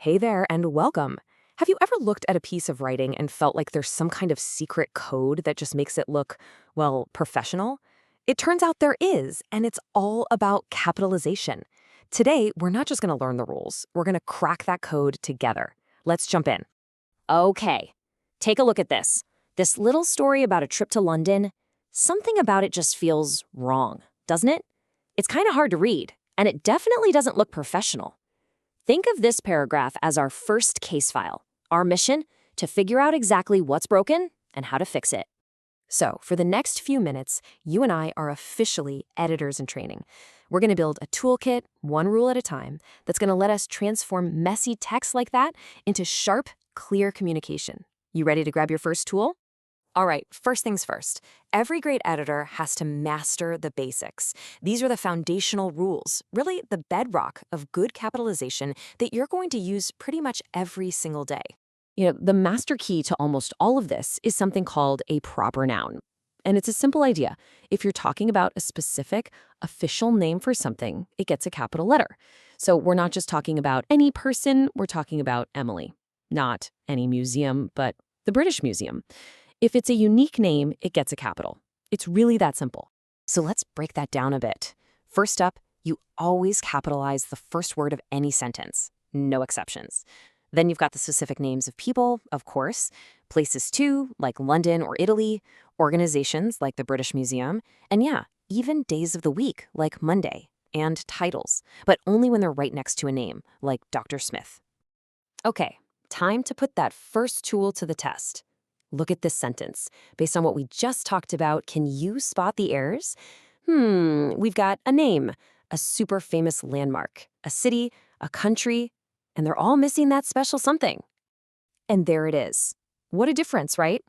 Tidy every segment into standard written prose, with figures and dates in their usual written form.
Hey there and welcome. Have you ever looked at a piece of writing and felt like there's some kind of secret code that just makes it look, well, professional? It turns out there is, and it's all about capitalization. Today, we're not just going to learn the rules, we're going to crack that code together. Let's jump in. Okay, take a look at this. This little story about a trip to London, something about it just feels wrong, doesn't it? It's kind of hard to read, and it definitely doesn't look professional. Think of this paragraph as our first case file, our mission to figure out exactly what's broken and how to fix it. So, for the next few minutes, you and I are officially editors in training. We're going to build a toolkit, one rule at a time, that's going to let us transform messy text like that into sharp, clear communication. You ready to grab your first tool? All right, first things first. Every great editor has to master the basics. These are the foundational rules, really the bedrock of good capitalization that you're going to use pretty much every single day. The master key to almost all of this is something called a proper noun. And it's a simple idea. If you're talking about a specific official name for something, it gets a capital letter. So we're not just talking about any person, we're talking about Emily. Not any museum, but the British Museum. If it's a unique name, it gets a capital. It's really that simple. So let's break that down a bit. First up, you always capitalize the first word of any sentence. No exceptions. Then you've got the specific names of people, of course, places too, like London or Italy, organizations like the British Museum, and yeah, even days of the week, like Monday, and titles, but only when they're right next to a name, like Dr. Smith. Okay, time to put that first tool to the test. Look at this sentence. Based on what we just talked about, can you spot the errors? We've got a name, a super famous landmark, a city, a country, and they're all missing that special something. And there it is. What a difference, right?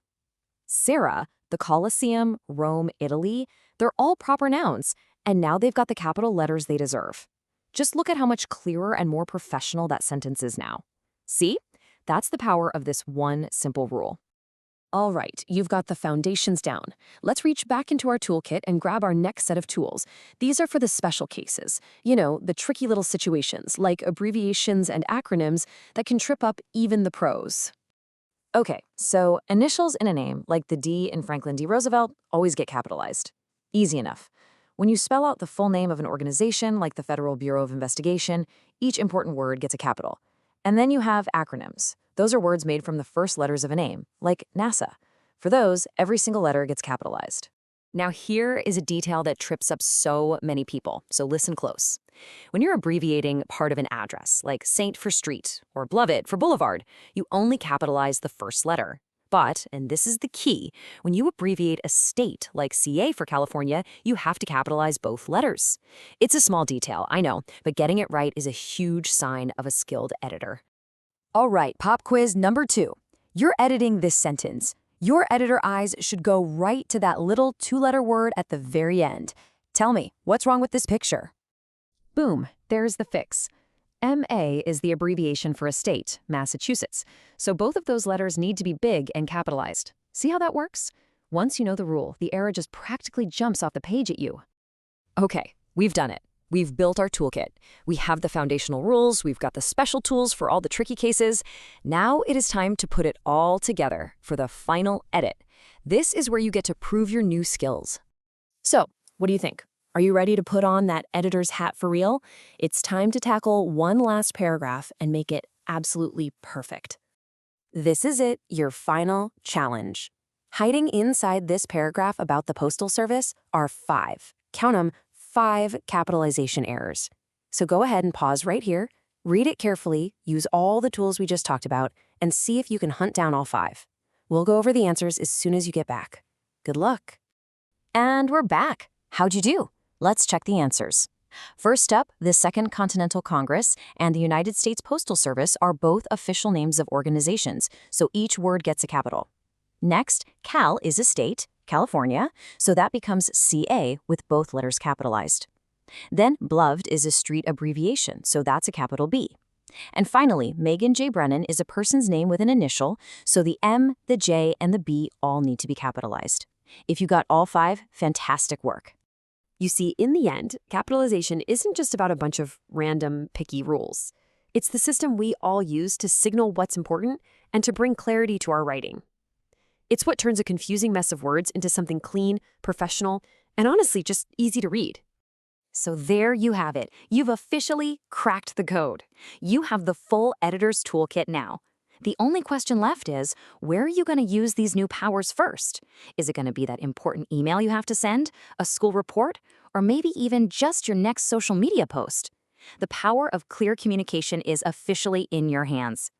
Sarah, the Colosseum, Rome, Italy, they're all proper nouns, and now they've got the capital letters they deserve. Just look at how much clearer and more professional that sentence is now. See? That's the power of this one simple rule. All right, you've got the foundations down. Let's reach back into our toolkit and grab our next set of tools. These are for the special cases. The tricky little situations, like abbreviations and acronyms that can trip up even the pros. Okay, so initials in a name, like the D in Franklin D. Roosevelt, always get capitalized. Easy enough. When you spell out the full name of an organization, like the Federal Bureau of Investigation, each important word gets a capital. And then you have acronyms. Those are words made from the first letters of a name, like NASA. For those, every single letter gets capitalized. Now here is a detail that trips up so many people, so listen close. When you're abbreviating part of an address, like Saint for street or Beloved for boulevard, you only capitalize the first letter. But, and this is the key, when you abbreviate a state like CA for California, you have to capitalize both letters. It's a small detail, I know, but getting it right is a huge sign of a skilled editor. All right, pop quiz number 2. You're editing this sentence. Your editor eyes should go right to that little 2-letter word at the very end. Tell me, what's wrong with this picture? Boom, there's the fix. MA is the abbreviation for a state, Massachusetts. So both of those letters need to be big and capitalized. See how that works? Once you know the rule, the error just practically jumps off the page at you. Okay, we've done it. We've built our toolkit. We have the foundational rules, we've got the special tools for all the tricky cases. Now it is time to put it all together for the final edit. This is where you get to prove your new skills. So, what do you think? Are you ready to put on that editor's hat for real? It's time to tackle one last paragraph and make it absolutely perfect. This is it, your final challenge. Hiding inside this paragraph about the Postal Service are 5, count them, 5 capitalization errors. So go ahead and pause right here, read it carefully, use all the tools we just talked about, and see if you can hunt down all 5. We'll go over the answers as soon as you get back. Good luck. And we're back. How'd you do? Let's check the answers. First up, the Second Continental Congress and the United States Postal Service are both official names of organizations, so each word gets a capital. Next, Cal is a state, California, so that becomes CA with both letters capitalized. Then Beloved is a street abbreviation, so that's a capital B. And finally, Megan J. Brennan is a person's name with an initial, so the M, the J, and the B all need to be capitalized. If you got all 5, fantastic work. You see, in the end, capitalization isn't just about a bunch of random, picky rules. It's the system we all use to signal what's important and to bring clarity to our writing. It's what turns a confusing mess of words into something clean, professional, and honestly just easy to read. So there you have it. You've officially cracked the code. You have the full editor's toolkit now. The only question left is, where are you going to use these new powers first? Is it going to be that important email you have to send, a school report, or maybe even just your next social media post? The power of clear communication is officially in your hands.